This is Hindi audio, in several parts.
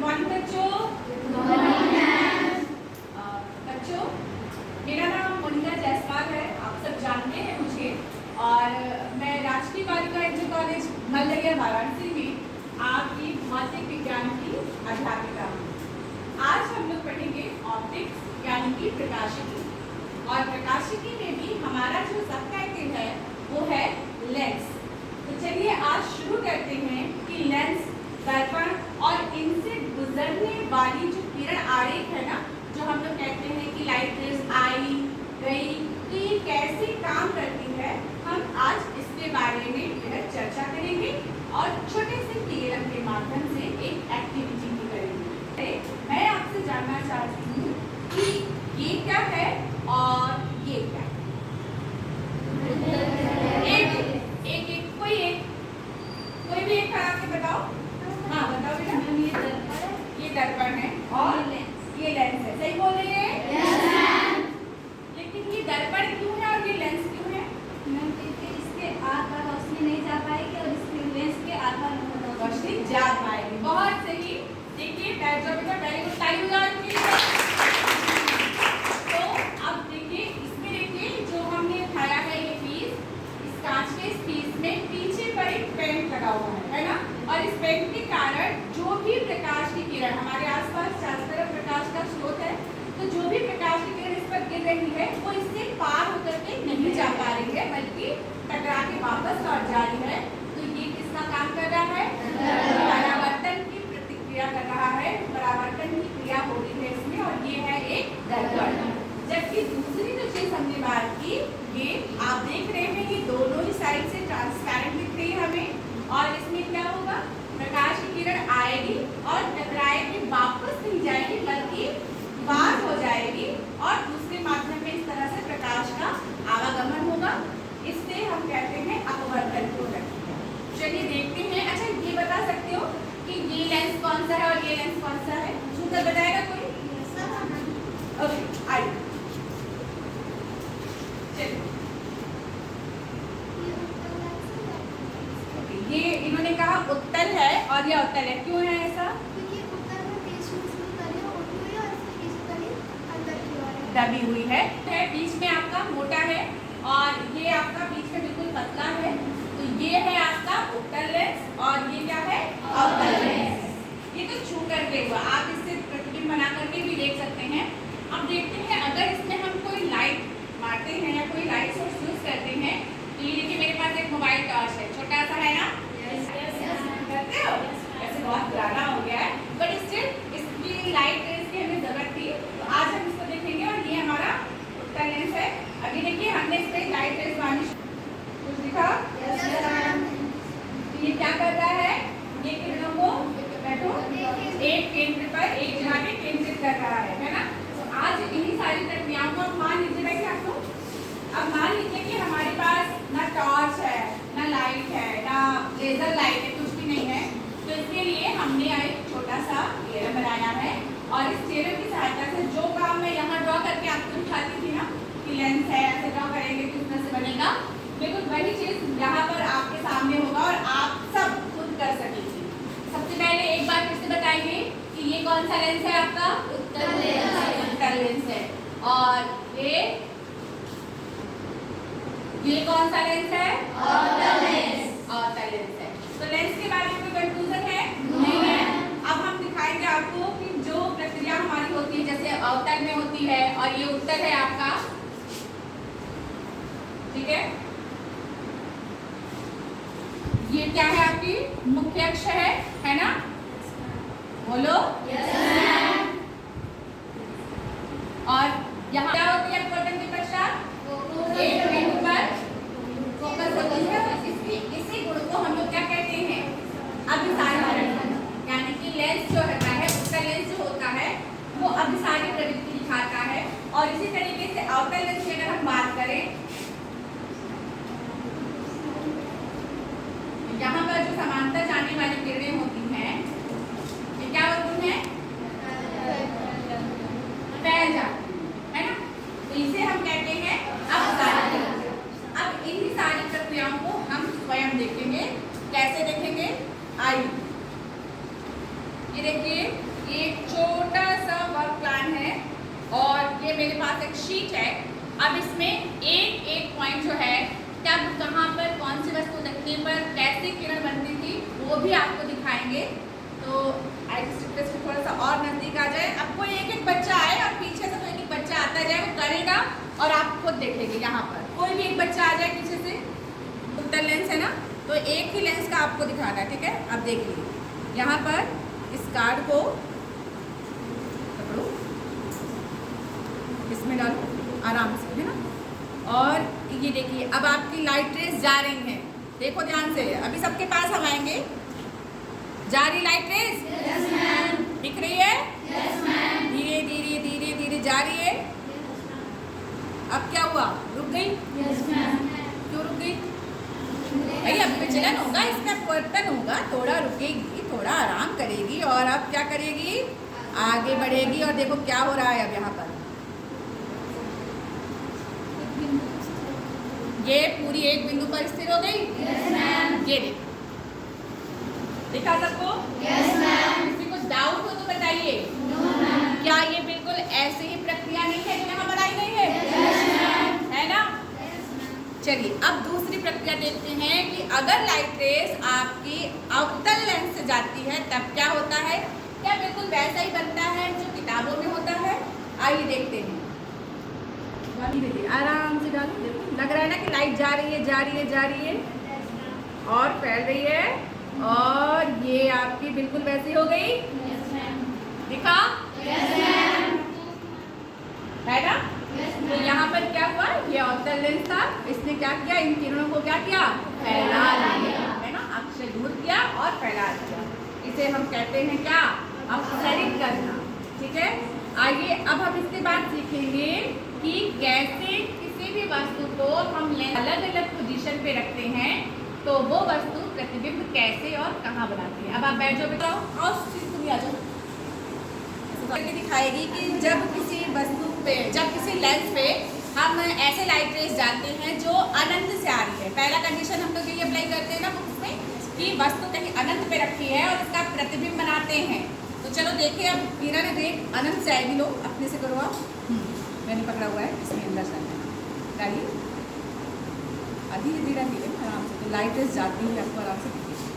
मॉर्निंग बच्चों। बच्चों, मेरा नाम मोनिका जायसवाल है, आप सब जानते हैं मुझे। और मैं राष्ट्रीय बालिका इंटर कॉलेज मलदरिया वाराणसी में आपकी भौतिक विज्ञान की अध्यापिका हूँ। आज हम लोग पढ़ेंगे ऑप्टिक्स यानी कि प्रकाशिकी। और प्रकाशिकी में भी हमारा जो सब टाइटल है वो है लेंस। तो चलिए आज शुरू करते हैं कि लेंस, दर्पण और इनसे गुजरने वाली जो किरण आरेख है ना, जो हम लोग कहते हैं कि लाइट रेज आई गई, तो ये कैसे काम करती है, हम आज इसके बारे में चर्चा करेंगे और छोटे से थ्योरम के माध्यम से एक एक्टिविटी भी करेंगे। मैं आपसे जानना चाहती हूँ कि ये क्या है और ये क्या है। कोई भी एक खड़ा के बताओ। हाँ बताओ बेटा। ये दर्पण है और ये लेंस है। सही बोल रही है? लेकिन ये दर्पण क्यों है और ये लेंस क्यों है? इसके आकार रोशनी नहीं जा पाएगी और इसके लेंस के आकार रोशनी जा पाएगी। बहुत सही। देखिए बैठ जाओ बेटा, वेरी गुड, टाइम हो जाओ। तो अब देखिए इसमें, देखिए जो हमने उठाया है ये पीस, इस कांच के इस पीस में पीछे पर एक पेंट लगा हुआ है ना। और इस पेंट के कारण जो भी प्रकाश की किरण, हमारे आसपास चारों तरफ प्रकाश का स्रोत है, तो जो भी प्रकाश की किरण इस पर गिर रही है वो इससे पार होकर के नहीं जा पा रही है, बल्कि टकरा के वापस लौट जा रही है। तो ये किसका काम कर रहा है? परावर्तन की प्रतिक्रिया कर रहा है, परावर्तन की क्रिया हो रही है इसमें, और ये है एक दर्पण। जबकि दूसरी जो चीज हमने बात की, ये आप देख रहे हैं, ये दोनों ही साइड से ट्रांसपेरेंट दिख रही है हमें। और इसमें क्या होगा? प्रकाश की किरण आएगी और टकराएगी, वापस नहीं जाएगी बल्कि पार हो जाएगी और दूसरे माध्यम में इस तरह से प्रकाश का आवागमन होगा। इससे हम कहते हैं अपवर्तन को रखते हैं। चलिए देखते हैं। अच्छा ये बता सकते हो कि ये लेंस कौन सा है और ये लेंस कौन सा है? छूकर बताएगा कोई? ओके आइए चलिए। ये इन्होंने कहा उत्तल है और ये उत्तल है। क्यों है ऐसा? दबी हुई है, बीच में आपका मोटा है और ये आपका बीच में बिल्कुल पतला है। तो ये है आपका उत्तल लेंस और ये क्या है? अवतल लेंस। ये तो छू करके हुआ, आप इससे प्रतिबिंब बना करके भी देख सकते हैं। अब देखते हैं अगर इसमें हम कोई लाइट मारते हैं या कोई लाइट सोर्स यूज करते हैं, तो ये देखिए मेरे पास एक मोबाइल टॉर्च है, छोटा सा है ना। करते हो? वैसे बहुत पुराना हो गया है, बट स्टिल इसकी लाइट रेज की हमें जरूरत थी, तो आज हम इसको देखेंगे। और ये हमारा उत्तल लेंस है। अभी देखिए हमने इस पे लाइट रेज मारनी, कुछ दिखा? तो ये क्या कर रहा है? ये किरणों को बैठो एक केंद्र पर एक जगह पे केंद्रित कर रहा है ना। तो आज इन्हीं सारी प्रक्रियाओं को मान लीजिए बैठे आप लोग। अब मान लीजिए कि हमारे पास ना टॉर्च है, ना लाइट है, ना लेजर लाइट है, कुछ भी नहीं है। तो इसके लिए हमने एक छोटा सा थ्योरम बनाया है और इस थ्योरम की सहायता से जो काम मैं यहाँ ड्रॉ करके आपको दिखाती थी ना कि लेंस है, ऐसे ड्रॉ करेंगे किस तरह से बनेगा, बिल्कुल वही चीज यहाँ पर आपके सामने होगा और आप सब खुद कर सकेंगे। सबसे पहले एक बार फिर से बताएंगे कि ये कौन सा लेंस है आपका? उत्तल लेंस। उत्तल लेंस है। और ये कौन सा लेंस है? अवतल लेंस। अवतल लेंस है। तो लेंस के बारे में कोई कंफ्यूजन है? नहीं है। अब हम दिखाएंगे आपको कि जो प्रक्रिया हमारी होती है, जैसे अवतल में होती है और ये उत्तल है आपका, ठीक है। ये क्या है? आपकी मुख्य अक्ष है ना? बोलो। और यहाँ क्या होती है अपवर्तन के पश्चात? एक बिंदु पर फोकस होती है। इसी गुण को हम लोग क्या कहते हैं? अभिसारी। यानी कि लेंस जो होता है, उसका लेंस जो होता है वो अभिसारी प्रवृत्ति दिखाता है। और इसी तरीके से अवतल लेंस की अगर हम बात करें, यहाँ पर जो समांतर जाने वाली किरणें होती हैं, ये क्या होती हैं? फैल जाती है ना। तो इसे हम कहते हैं अपसारी। अब इन्हीं सारी प्रक्रियाओं को हम स्वयं देखेंगे। कैसे देखेंगे? आइए ये देखिए, मेरे पास एक शीट है। अब इसमें एक एक पॉइंट जो है, कब कहाँ पर कौन सी वस्तु रखने पर कैसे किरण बनती थी वो भी आपको दिखाएंगे। तो आई रिक्वेस्ट थोड़ा सा और नजदीक आ जाए। अब कोई एक एक बच्चा आए और पीछे से कोई एक बच्चा आता जाए, वो करेगा और आप खुद देखेंगे। यहाँ पर कोई भी एक बच्चा आ जाए पीछे से, उत्तर लेंस है ना, तो एक ही लेंस का आपको दिखाना है, ठीक है। अब देखिए यहाँ पर इस कार्ड को पकड़ो, इसमें डालो आराम से, है ना। और ये देखिए अब आपकी लाइट रेस जा रही हैं, देखो ध्यान से। अभी सबके पास हम आएंगे। जा रही लाइट रेस? Yes ma'am. दिख रही है? Yes ma'am. धीरे धीरे धीरे धीरे जा रही है। अब क्या हुआ? रुक गई? Yes ma'am. क्यों रुक गई? भाई अब विचलन होगा, इसका परिवर्तन होगा, थोड़ा रुकेगी, थोड़ा आराम करेगी और अब क्या करेगी? आगे बढ़ेगी। और देखो क्या हो रहा है अब यहाँ पर, ये पूरी एक बिंदु पर स्थिर हो गई। Yes ma'am. ये देखो, दिखा सबको? Yes ma'am. किसी को डाउट हो तो बताइए। No ma'am. क्या ये बिल्कुल ऐसे ही प्रक्रिया नहीं है जो यहाँ बनाई गई है? Yes ma'am. है ना। Yes ma'am. चलिए अब दूसरी प्रक्रिया देखते हैं कि अगर लाइट रेस आपकी अवतल लेंस से जाती है तब क्या होता है। क्या बिल्कुल वैसा ही बनता है जो किताबों में होता है? आइए देखते हैं। आराम से डालो, देखो लग रहा है ना कि लाइट जा रही है, जा रही है, जा रही है और फैल रही है, और ये आपकी बिल्कुल वैसी हो गई। Yes ma'am. दिखा? Yes ma'am. है ना। यस तो मैम। यहाँ पर क्या हुआ, ये अवतल लेंस था, इसने क्या किया, इन किरणों को क्या किया, फैला दिया, है ना, अक्ष दूर किया और फैला दिया। इसे हम कहते हैं क्या, अपसरित करना। ठीक है। आइए अब हम इसके बाद सीखेंगे कि कैसे किसी भी वस्तु को हम अलग अलग पोजीशन पे रखते हैं तो वो वस्तु प्रतिबिंब कैसे और कहाँ बनाती है। अब आप बैठ जाओ, बताओ, और तुम आ जाओ। करके दिखाएगी कि जब किसी वस्तु पे, जब किसी लेंस पे हम ऐसे लाइट रेस डालते हैं जो अनंत से आ रही है। पहला कंडीशन हम लोग ये अप्लाई करते हैं ना बुक्स में कि वस्तु कहीं अनंत पे रखी है और इसका प्रतिबिंब बनाते हैं। तो चलो देखिए, अब किरण रेख अनंत से आएगी, लो अपने से करो आप। मैंने पकड़ा हुआ है, इसमें अंदर से डालिए, धीरे धीरे धीरे आराम से। तो लाइट रेस जाती है, आपको आराम से दिखेगी।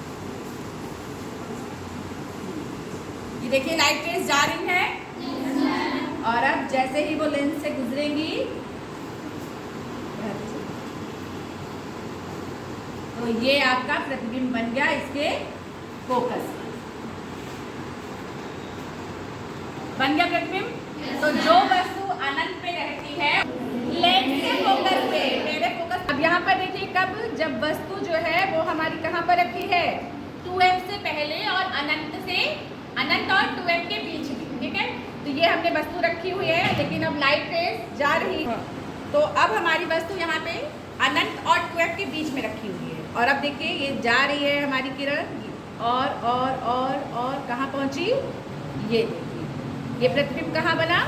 ये देखिए लाइट रेस जा रही है। Yes ma'am. और अब जैसे ही वो लेंस से गुजरेंगी तो ये आपका प्रतिबिंब बन गया इसके फोकस, बन गया प्रतिबिंब। तो जो वस्तु अनंत पे रहती है लेंस के फोकस पे, मेरे फोकस। अब यहाँ पर देखिए कब, जब वस्तु जो है वो हमारी कहाँ पर रखी है, 2f से पहले और अनंत और 2f के बीच में। ठीक है। तो ये हमने वस्तु रखी हुई है, लेकिन अब लाइट रेस जा रही है तो अब हमारी वस्तु यहाँ पे अनंत और 2f के बीच में रखी हुई है। और अब देखिए ये जा रही है हमारी किरण, और कहाँ पहुँची, ये देखिए ये प्रतिबिंब कहाँ बना,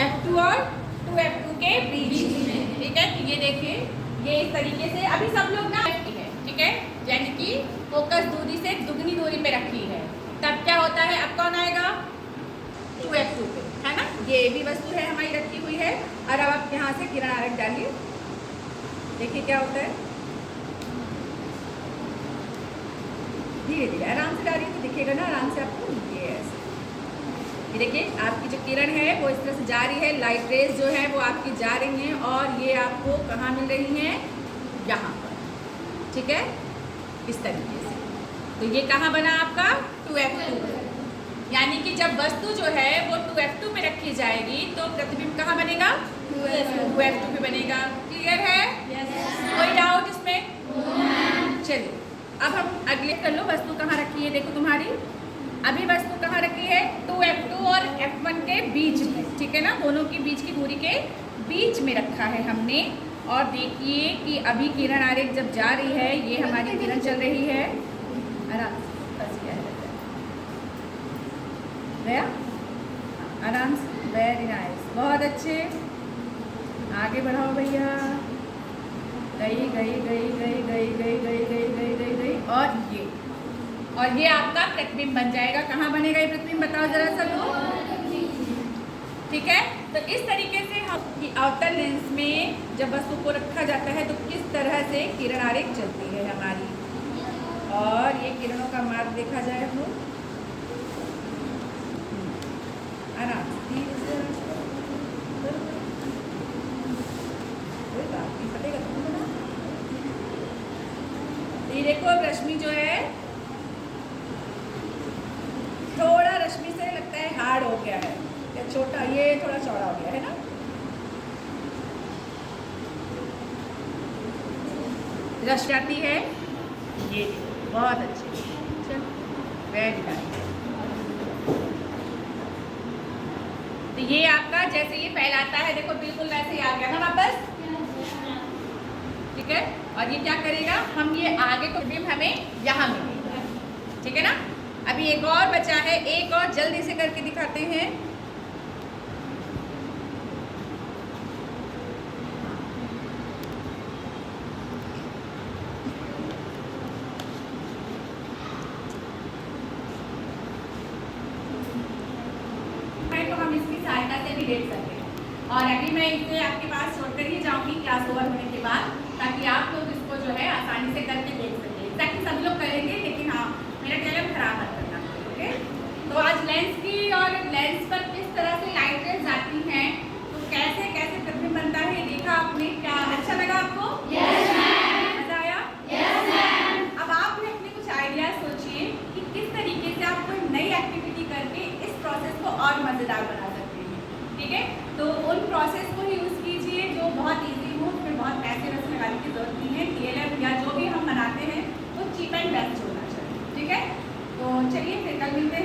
F2 और 2F2 के बीच में। ठीक है। तो ये देखिए ये इस तरीके से अभी सब लोग ना रखी है। ठीक है। यानी कि फोकस दूरी से दुगनी दूरी पे रखी है, तब क्या होता है, अब कौन आएगा, 2F2 पे, है ना। ये भी वस्तु है हमारी रखी हुई है। और अब आप यहाँ से किरण आरेख डालिए, देखिए क्या होता है। धीरे धीरे आराम से डालिए तो दिखेगा ना आराम से आपको। ये ऐसे, ये देखिए आपकी जो किरण है वो इस तरह से जा रही है, लाइट रेस जो है वो आपकी जा रही हैं और ये आपको कहाँ मिल रही हैं, यहाँ पर। ठीक है, इस तरीके से। तो ये कहाँ बना आपका, 2F2। यानी कि जब वस्तु जो है वो 2F2 में रखी जाएगी तो प्रतिबिंब कहाँ बनेगा, 2F2 पे बनेगा। क्लियर है? कोई डाउट इसमें? चलिए अब हम अगले कर लो, वस्तु कहाँ रखी है, देखो तुम्हारी अभी वस्तु कहाँ रखी है, 2F2 और F1 के बीच में। ठीक है ना, दोनों के बीच की दूरी के बीच में रखा है हमने। और देखिए कि अभी किरण आरेख जब जा रही है, ये हमारी किरण चल रही है आराम से, बस क्या है गया आराम से, वेरी नाइस, बहुत अच्छे, आगे बढ़ाओ भैया, गई गई गई गई गई गई गई गई गई गई गई और ये आपका प्रतिबिंब बन जाएगा। कहाँ बनेगा ये प्रतिबिंब, बताओ जरा सा लोग। ठीक है। तो इस तरीके से हम आउटर लेंस में जब वस्तु को रखा जाता है तो किस तरह से किरण आरेख चलती है हमारी, और ये किरणों का मार्ग देखा जाए तो आराम से कोई बात नहीं, फटेगा तो ना। ये देखो अब रश्मि जो है थोड़ा रश्मि से लगता है हार्ड हो गया है या छोटा, ये थोड़ा चौड़ा हो गया है ना। रश्मि आती है ये बहुत अच्छी, चल वेरी नाइस। तो ये आपका जैसे ये फैलाता है देखो बिल्कुल वैसे ही आ गया ना वापस, ठीक है। और ये क्या करेगा, हम ये आगे को बिंब हमें यहाँ मिलेगा, ठीक है ना। अभी एक और बचा है, एक और जल्दी से करके दिखाते हैं। तो हम इसकी सहायता से भी देख सकते हैं। और अभी मैं इसे आपके पास छोड़कर ही जाऊंगी क्लास ओवर होने के बाद, ताकि आप लोग इसको जो है आसानी से करके देख सकें। ताकि सब लोग करेंगे, लेकिन हाँ मेरा कलम खराब मत करना, ओके। तो आज लेंस की और लेंस पर किस तरह से लाइट रेज आती हैं, तो कैसे कैसे प्रतिबिंब बनता है देखा आपने। क्या अच्छा लगा आपको? Yes ma'am. मजा आया? Yes ma'am. अब आप भी अपने कुछ आइडिया सोचिए कि किस तरीके से आप कोई नई एक्टिविटी करके इस प्रोसेस को और मज़ेदार बना सकते हैं, ठीक है। तो उन प्रोसेस को ही यूज़ कीजिए जो बहुत ईजी हो, उसमें बहुत पैसे वैसे लगाने की जरूरत नहीं है। DLF या जो भी हम बनाते हैं वो चीप एंड बेस्ट होना चाहिए, ठीक है। तो चलिए फिर कल मिलते हैं।